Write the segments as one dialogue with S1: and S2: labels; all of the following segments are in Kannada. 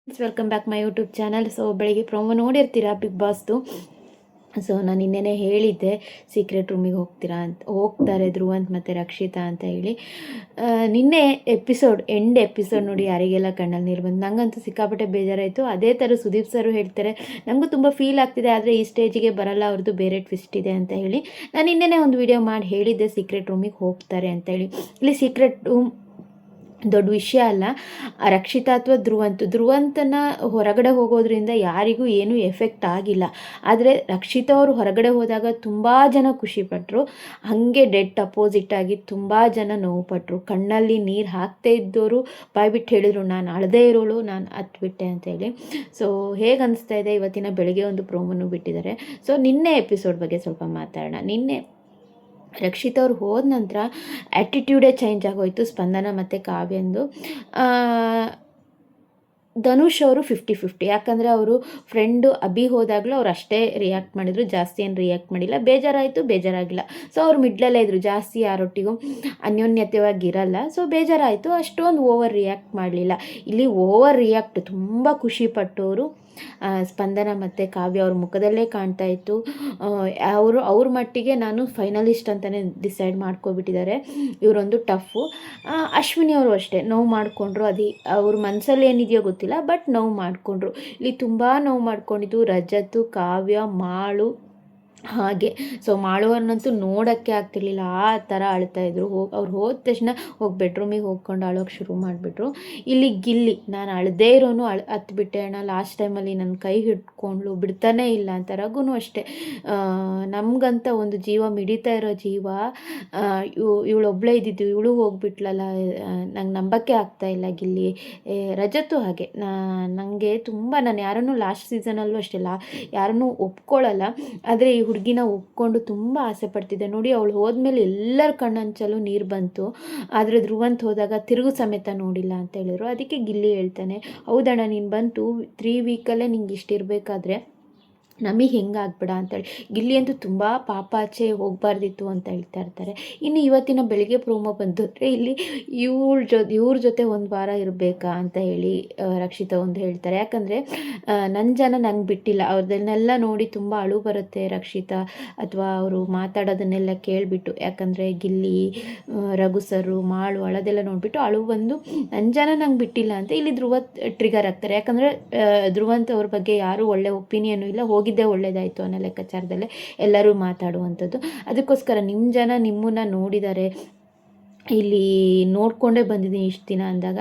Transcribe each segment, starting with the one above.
S1: Welcome back my YouTube channel. So ಬೆಳಿಗ್ಗೆ ಪ್ರೊಮೋ ನೋಡಿರ್ತೀರಾ ಬಿಗ್ ಬಾಸ್ದು. ಸೊ ನಾನು ನಿನ್ನೆನೇ ಹೇಳಿದ್ದೆ ಸೀಕ್ರೆಟ್ ರೂಮಿಗೆ ಹೋಗ್ತಾರೆ ಧ್ರುವಂತ್ ಮತ್ತು ರಕ್ಷಿತಾ ಅಂತ ಹೇಳಿ. ನಿನ್ನೆ ಎಂಡ್ ಎಪಿಸೋಡ್ ನೋಡಿ ಯಾರಿಗೆಲ್ಲ ಕಣ್ಣಲ್ಲಿ ನೀರು ಬಂದು ನನಗಂತೂ ಸಿಕ್ಕಾಪಟ್ಟೆ ಬೇಜಾರಾಯಿತು. ಅದೇ ಥರ ಸುದೀಪ್ ಸರು ಹೇಳ್ತಾರೆ, ನನಗೂ ತುಂಬ ಫೀಲ್ ಆಗ್ತಿದೆ, ಆದರೆ ಈ ಸ್ಟೇಜಿಗೆ ಬರಲ್ಲ, ಅವ್ರದ್ದು ಬೇರೆ ಟ್ವಿಸ್ಟ್ ಇದೆ ಅಂತ ಹೇಳಿ. ನಾನು ನಿನ್ನೆನೇ ಒಂದು ವಿಡಿಯೋ ಮಾಡಿ ಹೇಳಿದ್ದೆ ಸೀಕ್ರೆಟ್ ರೂಮಿಗೆ ಹೋಗ್ತಾರೆ ಅಂತ ಹೇಳಿ. ಇಲ್ಲಿ ಸೀಕ್ರೆಟ್ ರೂಮ್ ದೊಡ್ಡ ವಿಷಯ ಅಲ್ಲ. ರಕ್ಷಿತಾ ಅಥವಾ ಧ್ರುವಂತನ ಹೊರಗಡೆ ಹೋಗೋದ್ರಿಂದ ಯಾರಿಗೂ ಏನೂ ಎಫೆಕ್ಟ್ ಆಗಿಲ್ಲ. ಆದರೆ ರಕ್ಷಿತಾ ಅವರು ಹೊರಗಡೆ ಹೋದಾಗ ತುಂಬ ಜನ ಖುಷಿಪಟ್ಟರು, ಹಾಗೆ ಡೆಡ್ ಅಪೋಸಿಟ್ ಆಗಿ ತುಂಬ ಜನ ನೋವುಪಟ್ಟರು. ಕಣ್ಣಲ್ಲಿ ನೀರು ಹಾಕ್ತೇ ಇದ್ದವರು ಬಾಯ್ಬಿಟ್ಟು ಹೇಳಿದರು, ನಾನು ಅಳದೇ ಇರೋಳು, ನಾನು ಹತ್ಬಿಟ್ಟೆ ಅಂತೇಳಿ. ಸೊ ಹೇಗೆ ಅನಿಸ್ತಾ ಇದೆ, ಇವತ್ತಿನ ಬೆಳಗ್ಗೆ ಒಂದು ಪ್ರೋಮೋನು ಬಿಟ್ಟಿದ್ದಾರೆ. ಸೊ ನಿನ್ನೆ ಎಪಿಸೋಡ್ ಬಗ್ಗೆ ಸ್ವಲ್ಪ ಮಾತಾಡೋಣ. ನಿನ್ನೆ ರಕ್ಷಿತ್ ಅವ್ರು ಹೋದ ನಂತರ ಆ್ಯಟಿಟ್ಯೂಡೇ ಚೇಂಜ್ ಆಗೋಯಿತು ಸ್ಪಂದನ ಮತ್ತು ಕಾವ್ಯಂದು. ಧನುಷ್ ಅವರು 50-50, ಯಾಕಂದರೆ ಅವರು ಫ್ರೆಂಡು ಅಭಿ ಹೋದಾಗಲೂ ಅವ್ರು ಅಷ್ಟೇ ರಿಯಾಕ್ಟ್ ಮಾಡಿದರು, ಜಾಸ್ತಿ ಏನು ರಿಯಾಕ್ಟ್ ಮಾಡಿಲ್ಲ. ಬೇಜಾರಾಗಿಲ್ಲ. ಸೊ ಅವ್ರು ಮಿಡ್ಲಲ್ಲೇ ಇದ್ದರು, ಜಾಸ್ತಿ ಯಾರೊಟ್ಟಿಗೂ ಅನ್ಯೋನ್ಯತೆಯಾಗಿರಲ್ಲ. ಸೊ ಬೇಜಾರಾಯಿತು, ಅಷ್ಟೊಂದು ಓವರ್ ರಿಯಾಕ್ಟ್ ಮಾಡಲಿಲ್ಲ. ಇಲ್ಲಿ ಓವರ್ ರಿಯಾಕ್ಟ್ ತುಂಬ ಖುಷಿಪಟ್ಟವರು ಸ್ಪಂದನ ಮತ್ತು ಕಾವ್ಯ ಅವ್ರ ಮುಖದಲ್ಲೇ ಕಾಣ್ತಾ ಇತ್ತು. ಅವ್ರ ಮಟ್ಟಿಗೆ ನಾನು ಫೈನಲಿಸ್ಟ್ ಅಂತಲೇ ಡಿಸೈಡ್ ಮಾಡ್ಕೊಬಿಟ್ಟಿದ್ದಾರೆ. ಇವರೊಂದು ಟಫು. ಅಶ್ವಿನಿ ಅವರು ಅಷ್ಟೇ ನೋವು ಮಾಡಿಕೊಂಡ್ರು. ಅವ್ರ ಮನಸ್ಸಲ್ಲಿ ಏನಿದೆಯೋ ಗೊತ್ತಿಲ್ಲ, ಬಟ್ ನೋವು ಮಾಡಿಕೊಂಡ್ರು. ಇಲ್ಲಿ ತುಂಬ ನೋವು ಮಾಡ್ಕೊಂಡಿದ್ದು ರಜತ್, ಕಾವ್ಯ, ಮಾಳು. ಹಾಗೆ ಸೊ ಮಾಳುವನ್ನಂತೂ ನೋಡೋಕ್ಕೆ ಆಗ್ತಿರ್ಲಿಲ್ಲ, ಆ ಥರ ಅಳ್ತಾಯಿದ್ರು. ಅವ್ರು ಹೋದ ತಕ್ಷಣ ಬೆಡ್ರೂಮಿಗೆ ಹೋಗ್ಕೊಂಡು ಅಳೋಕ್ಕೆ ಶುರು ಮಾಡಿಬಿಟ್ರು. ಇಲ್ಲಿ ಗಿಲ್ಲಿ, ನಾನು ಅಳದೇ ಇರೋನು ಹತ್ಬಿಟ್ಟೆ ಅಣ್ಣ, ಲಾಸ್ಟ್ ಟೈಮಲ್ಲಿ ನನ್ನ ಕೈ ಹಿಡ್ಕೊಂಡ್ಲು, ಬಿಡ್ತಾನೇ ಇಲ್ಲ ಅಂತ. ರಘುನೂ ಅಷ್ಟೇ, ನಮಗಂತ ಒಂದು ಜೀವ ಮಿಡಿತಾ ಇರೋ ಜೀವ, ಇವಳೊಬ್ಬಳೇ ಇದ್ದಿದ್ದು, ಇವಳು ಹೋಗ್ಬಿಟ್ಲಲ್ಲ, ನಂಗೆ ನಂಬಕ್ಕೆ ಆಗ್ತಾಯಿಲ್ಲ. ಗಿಲ್ಲಿ ರಜತ್ತು ಹಾಗೆ, ನನಗೆ ತುಂಬ, ನಾನು ಯಾರನ್ನೂ ಲಾಸ್ಟ್ ಸೀಸನಲ್ಲೂ ಅಷ್ಟೇ ಯಾರನ್ನೂ ಒಪ್ಕೊಳ್ಳಲ್ಲ, ಆದರೆ ಈ ಹುಡುಗಿನ ಒಪ್ಕೊಂಡು ತುಂಬ ಆಸೆ ಪಡ್ತಿದ್ದೆ ನೋಡಿ. ಅವಳು ಹೋದ್ಮೇಲೆ ಎಲ್ಲರ ಕಣ್ಣಂಚಲ್ಲೂ ನೀರು ಬಂತು. ಆದರೆ ಧ್ರುವಂತ್ ಹೋದಾಗ ತಿರುಗು ಸಮೇತ ನೋಡಿಲ್ಲ ಅಂತ ಹೇಳಿದ್ರು. ಅದಕ್ಕೆ ಗಿಲ್ಲಿ ಹೇಳ್ತಾನೆ, ಹೌದಣ್ಣ ನೀನು ಬಂತು 3 ವೀಕಲ್ಲೇ ನಿಂಗೆ ಇಷ್ಟಿರಬೇಕಾದ್ರೆ ನಮಗೆ ಹೆಂಗಾಗ್ಬೇಡ ಅಂತೇಳಿ. ಗಿಲ್ಲಿ ಅಂತೂ ತುಂಬ ಪಾಪಾಚೆ ಹೋಗಬಾರ್ದಿತ್ತು ಅಂತ ಹೇಳ್ತಾ ಇರ್ತಾರೆ. ಇನ್ನು ಇವತ್ತಿನ ಬೆಳಿಗ್ಗೆ ಪ್ರೋಮೋ ಬಂದರೆ ಇಲ್ಲಿ ಇವ್ರ ಜೊತೆ ಒಂದು ವಾರ ಇರಬೇಕಾ ಅಂತ ಹೇಳಿ ರಕ್ಷಿತಾ ಒಂದು ಹೇಳ್ತಾರೆ. ಯಾಕಂದರೆ ನನ್ನ ಜನ ನಂಗೆ ಬಿಟ್ಟಿಲ್ಲ, ಅವ್ರದನ್ನೆಲ್ಲ ನೋಡಿ ತುಂಬ ಅಳು ಬರುತ್ತೆ ರಕ್ಷಿತಾ, ಅಥವಾ ಅವರು ಮಾತಾಡೋದನ್ನೆಲ್ಲ ಕೇಳಿಬಿಟ್ಟು. ಯಾಕಂದರೆ ಗಿಲ್ಲಿ, ರಘು ಸರು, ಮಾಳು ಅಳೋದೆಲ್ಲ ನೋಡಿಬಿಟ್ಟು ಅಳು ಬಂದು ನನ್ನ ಜನ ನಂಗೆ ಬಿಟ್ಟಿಲ್ಲ ಅಂತ ಇಲ್ಲಿ ಟ್ರಿಗರ್ ಆಗ್ತಾರೆ. ಯಾಕಂದರೆ ಧ್ರುವಂತ್ ಅವ್ರ ಬಗ್ಗೆ ಯಾರೂ ಒಳ್ಳೆ ಒಪಿನಿಯನು ಇಲ್ಲ, ಹೋಗಿದ್ದೇ ಒಳ್ಳೇದಾಯಿತು ಅನ್ನೋ ಲೆಕ್ಕಾಚಾರದಲ್ಲೇ ಎಲ್ಲರೂ ಮಾತಾಡುವಂಥದ್ದು. ಅದಕ್ಕೋಸ್ಕರ ನಿಮ್ಮ ಜನ ನಿಮ್ಮನ್ನು ನೋಡಿದ್ದಾರೆ, ಇಲ್ಲಿ ನೋಡಿಕೊಂಡೇ ಬಂದಿದ್ದೀನಿ ಇಷ್ಟು ದಿನ ಅಂದಾಗ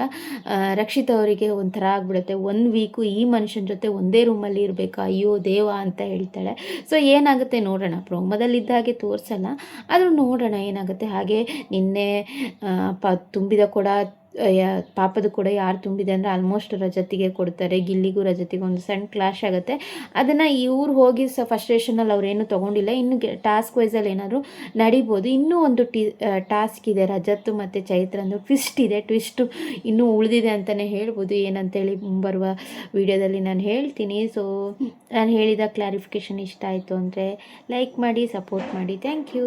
S1: ರಕ್ಷಿತ್ ಅವರಿಗೆ ಒಂಥರ ಆಗ್ಬಿಡುತ್ತೆ. 1 ವೀಕು ಈ ಮನುಷ್ಯನ ಜೊತೆ ಒಂದೇ ರೂಮಲ್ಲಿ ಇರಬೇಕಾ, ಅಯ್ಯೋ ದೇವ ಅಂತ ಹೇಳ್ತಾಳೆ. ಸೊ ಏನಾಗುತ್ತೆ ನೋಡೋಣ, ಪ್ರೋಮೋದಲ್ಲಿದ್ದ ಹಾಗೆ ತೋರಿಸಲ್ಲ, ಆದರೂ ನೋಡೋಣ ಏನಾಗುತ್ತೆ. ಹಾಗೆ ನಿನ್ನೆ ತುಂಬಿದ ಕೂಡ ಪಾಪದ ಕೂಡ ಯಾರು ತುಂಬಿದೆ ಅಂದರೆ ಆಲ್ಮೋಸ್ಟ್ ರಜತಿಗೆ ಕೊಡ್ತಾರೆ. ಗಿಲ್ಲಿಗೂ ರಜತಿಗೂ ಒಂದು ಸಣ್ಣ ಕ್ಲಾಶ್ ಆಗುತ್ತೆ. ಅದನ್ನು ಇವ್ರು ಹೋಗಿ ಫಸ್ಟ್ರೇಷನಲ್ಲಿ ಅವ್ರೇನು ತೊಗೊಂಡಿಲ್ಲ. ಇನ್ನು ಟಾಸ್ಕ್ ವೈಸಲ್ಲಿ ಏನಾದರೂ ನಡಿಬೋದು. ಇನ್ನೂ ಒಂದು ಟಾಸ್ಕ್ ಇದೆ ರಜತ್ ಮತ್ತು ಚೈತ್ರಂದು, ಟ್ವಿಸ್ಟ್ ಇದೆ. ಟ್ವಿಸ್ಟು ಇನ್ನೂ ಉಳಿದಿದೆ ಅಂತಲೇ ಹೇಳ್ಬೋದು. ಏನಂತೇಳಿ ಮುಂಬರುವ ವಿಡಿಯೋದಲ್ಲಿ ನಾನು ಹೇಳ್ತೀನಿ. ಸೊ ನಾನು ಹೇಳಿದ ಕ್ಲಾರಿಫಿಕೇಷನ್ ಇಷ್ಟ ಆಯಿತು ಅಂದರೆ ಲೈಕ್ ಮಾಡಿ, ಸಪೋರ್ಟ್ ಮಾಡಿ. Thank you.